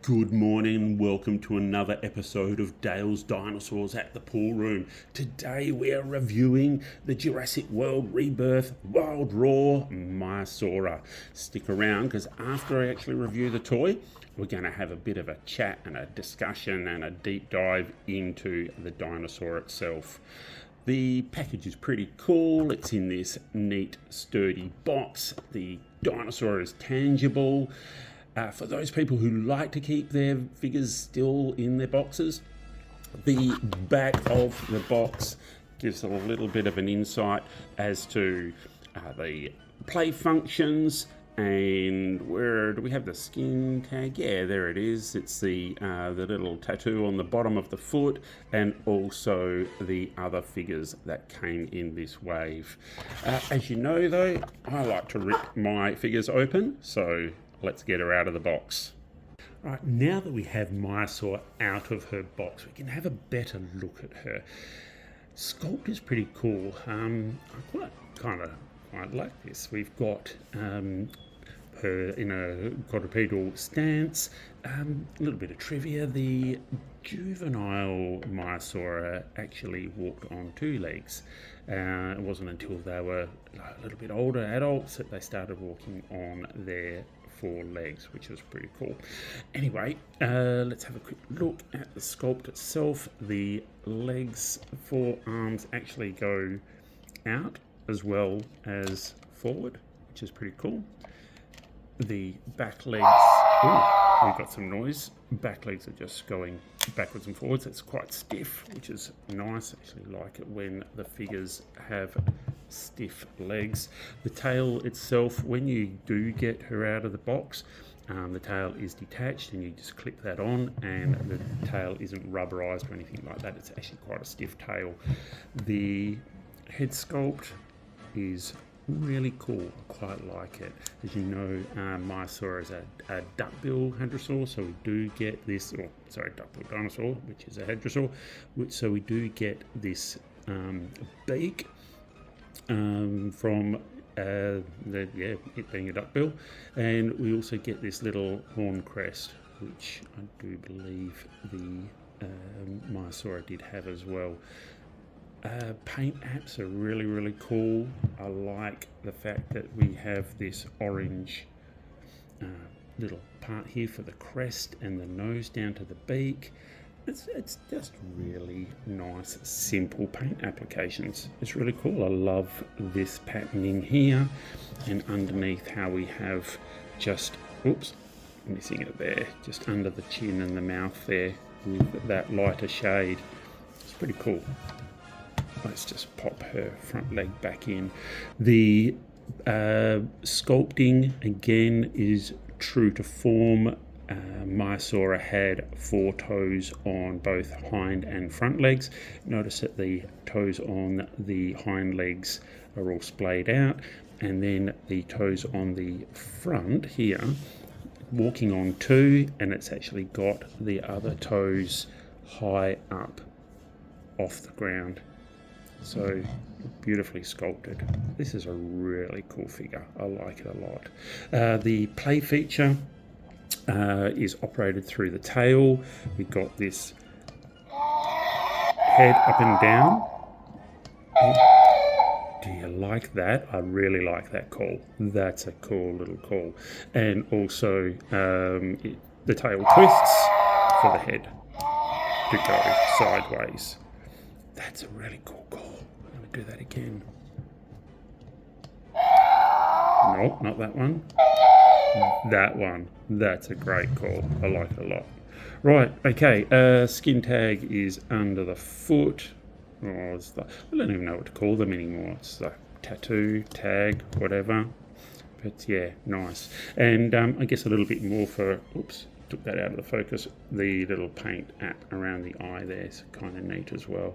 Good morning, welcome to another episode of Dale's Dinosaurs at the Pool Room. Today we are reviewing the Jurassic World Rebirth Wild Raw Maiasaura. Stick around because after I actually review the toy, we're going to have a bit of a chat and a discussion and a deep dive into the dinosaur itself. The package is pretty cool. It's in this neat, sturdy box. The dinosaur is tangible. For those people who like to keep their figures still in their boxes, the back of the box gives a little bit of an insight as to the play functions. And where do we have the skin tag? Yeah, there it is. It's the little tattoo on the bottom of the foot, and also the other figures that came in this wave. As you know, though, I like to rip my figures open, so let's get her out of the box. Right, now that we have Maiasaura out of her box, we can have a better look at her. Sculpt is pretty cool. I quite like this. We've got her in a quadrupedal stance. A little bit of trivia: the juvenile Maiasaura actually walked on two legs. It wasn't until they were a little bit older adults that they started walking on their four legs, which was pretty cool. Anyway, let's have a quick look at the sculpt itself. The legs, four arms actually go out as well as forward, which is pretty cool. The back legs, we've got some noise. Back legs are just going backwards and forwards. It's quite stiff, which is nice. I actually like it when the figures have stiff legs. The tail itself, when you do get her out of the box, the tail is detached and you just clip that on, and the tail isn't rubberized or anything like that. It's actually quite a stiff tail. The head sculpt is really cool. I quite like it. As you know, Maiasaura is a duckbill hadrosaur, so we do get this, duckbill dinosaur, which is a hadrosaur, so we do get this beak from it being a duckbill, and we also get this little horn crest, which I do believe the Maiasaura did have as well. Paint apps are really, really cool. I like the fact that we have this orange little part here for the crest and the nose down to the beak. It's just really nice, simple paint applications. It's really cool. I love this patterning here, and underneath how we have just, missing it there, just under the chin and the mouth there with that lighter shade. It's pretty cool. Let's just pop her front leg back in. The sculpting, again, is true to form. Maiasaura had four toes on both hind and front legs. Notice that the toes on the hind legs are all splayed out, and then the toes on the front here, walking on two, and it's actually got the other toes high up off the ground. So beautifully sculpted. This is a really cool figure. I like it a lot. The play feature is operated through the tail. We've got this head up and down. Do you like that? I really like that call. That's a cool little call. And also the tail twists for the head to go sideways. That's a really cool call. I'm going to do that again. Nope, not that one. That one. That's a great call. I like it a lot. Right, okay. Skin tag is under the foot. I don't even know what to call them anymore. It's like tattoo, tag, whatever. But yeah, nice. And I guess a little bit more for, took that out of the focus. The little paint around the eye there is kind of neat as well.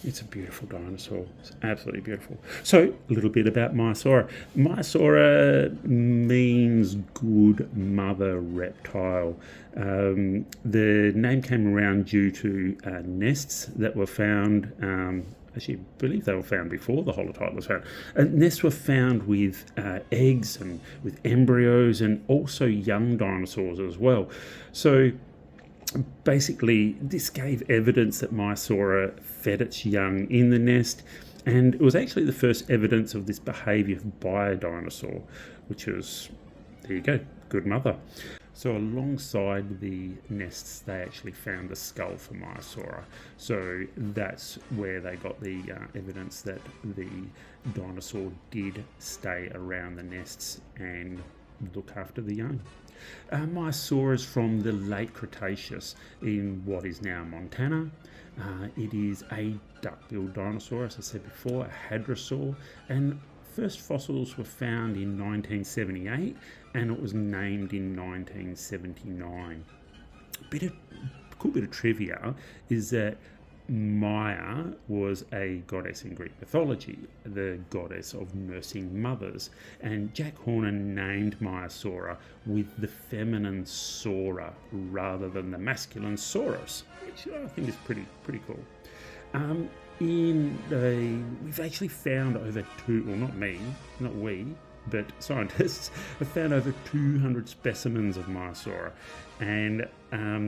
It's a beautiful dinosaur. It's absolutely beautiful. So, a little bit about Maiasaura. Maiasaura means good mother reptile. The name came around due to nests that were found actually, I believe they were found before the holotype was found. Nests were found with eggs and with embryos and also young dinosaurs as well. So basically, this gave evidence that Maiasaura fed its young in the nest, and it was actually the first evidence of this behaviour by a dinosaur, which was, there you go, good mother. So alongside the nests, they actually found the skull for Maiasaura. So that's where they got the evidence that the dinosaur did stay around the nests and look after the young. Maiasaura is from the late Cretaceous in what is now Montana. It is a duck-billed dinosaur, as I said before, a hadrosaur, and first fossils were found in 1978 and it was named in 1979. Cool bit of trivia is that Maia was a goddess in Greek mythology, the goddess of nursing mothers, and Jack Horner named Maiasaura with the feminine Saura rather than the masculine Saurus, which I think is pretty cool. We've actually found over but scientists have found over 200 specimens of Maiasaura, and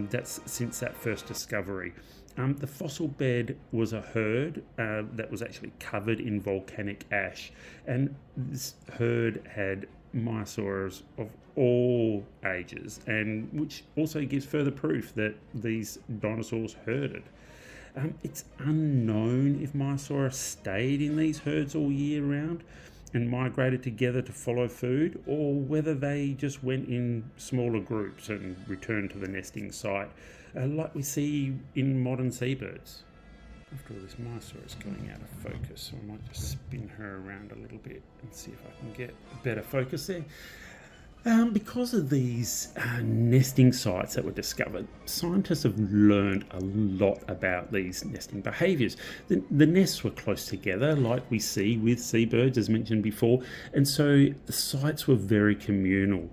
that's since that first discovery. The fossil bed was a herd that was actually covered in volcanic ash, and this herd had Maiasauras of all ages, and which also gives further proof that these dinosaurs herded. It's unknown if Maiasaura stayed in these herds all year round and migrated together to follow food, or whether they just went in smaller groups and returned to the nesting site, like we see in modern seabirds. After all, this Maiasaura is going out of focus, so I might just spin her around a little bit and see if I can get better focus there. Because of these nesting sites that were discovered, scientists have learned a lot about these nesting behaviours. The nests were close together, like we see with seabirds, as mentioned before, and so the sites were very communal.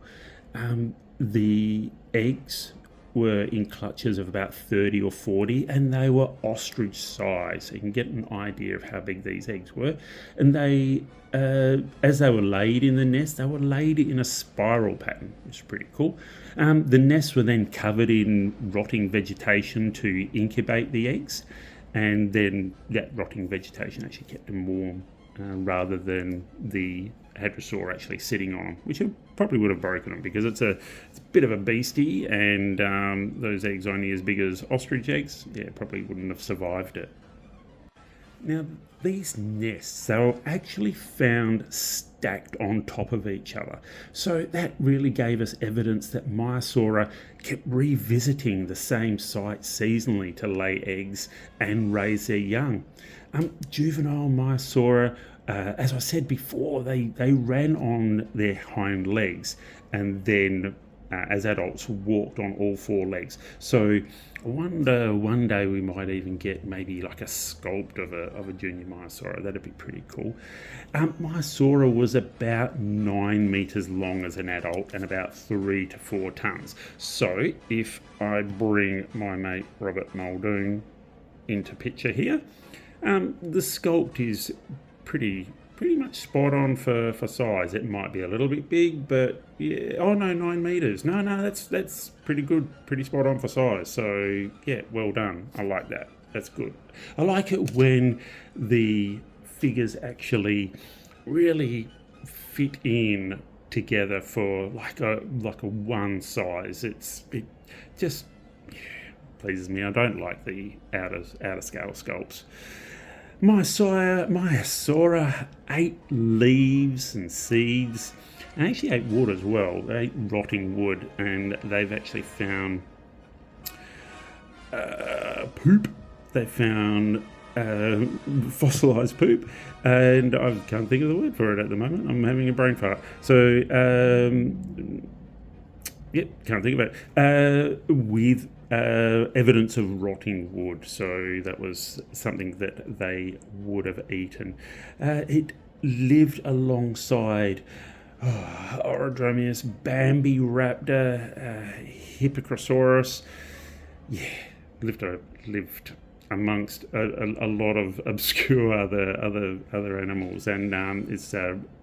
The eggs were in clutches of about 30 or 40, and they were ostrich size, so you can get an idea of how big these eggs were. And they, as they were laid in the nest, they were laid in a spiral pattern, which is pretty cool. The nests were then covered in rotting vegetation to incubate the eggs, and then that rotting vegetation actually kept them warm, rather than the hadrosaur actually sitting on them, which probably would have broken them, because it's a bit of a beastie, and those eggs only as big as ostrich eggs, probably wouldn't have survived it. Now, these nests, they were actually found stacked on top of each other, so that really gave us evidence that Maiasaura kept revisiting the same site seasonally to lay eggs and raise their young. Juvenile Maiasaura, as I said before, they ran on their hind legs, and then as adults walked on all four legs. So I wonder one day we might even get maybe like a sculpt of a junior Maiasaura. That'd be pretty cool. Maiasaura was about 9 meters long as an adult and about 3 to 4 tons. So if I bring my mate Robert Muldoon into picture here, the sculpt is pretty much spot on for size. It might be a little bit big, but yeah. Oh no, 9 meters. No, that's pretty good, pretty spot on for size. So yeah, well done. I like that. That's good. I like it when the figures actually really fit in together for like a one size. It just pleases me. I don't like the outer scale sculpts. Maiasaura ate leaves and seeds, and actually ate wood as well. They ate rotting wood, and they've actually found poop. They found fossilized poop, and I can't think of the word for it at the moment. I'm having a brain fart. So, can't think of it. With evidence of rotting wood, so that was something that they would have eaten. It lived alongside Orodromius, Bambiraptor, Hippocrosaurus. Yeah, lived amongst a lot of obscure other animals, and it's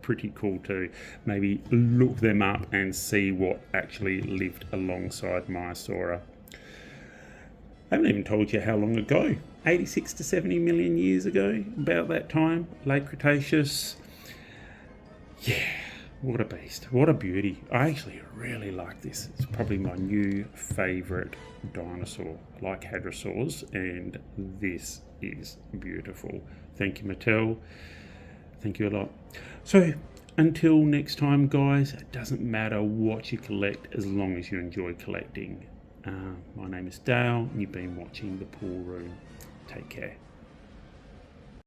pretty cool to maybe look them up and see what actually lived alongside Maiasaura. I haven't even told you how long ago. 86 to 70 million years ago, about that time, late Cretaceous. Yeah, what a beast, what a beauty. I actually really like this. It's probably my new favourite dinosaur. I like hadrosaurs, and this is beautiful. Thank you, Mattel. Thank you a lot. So, until next time, guys, it doesn't matter what you collect as long as you enjoy collecting. My name is Dale, and you've been watching The Pool Room. Take care.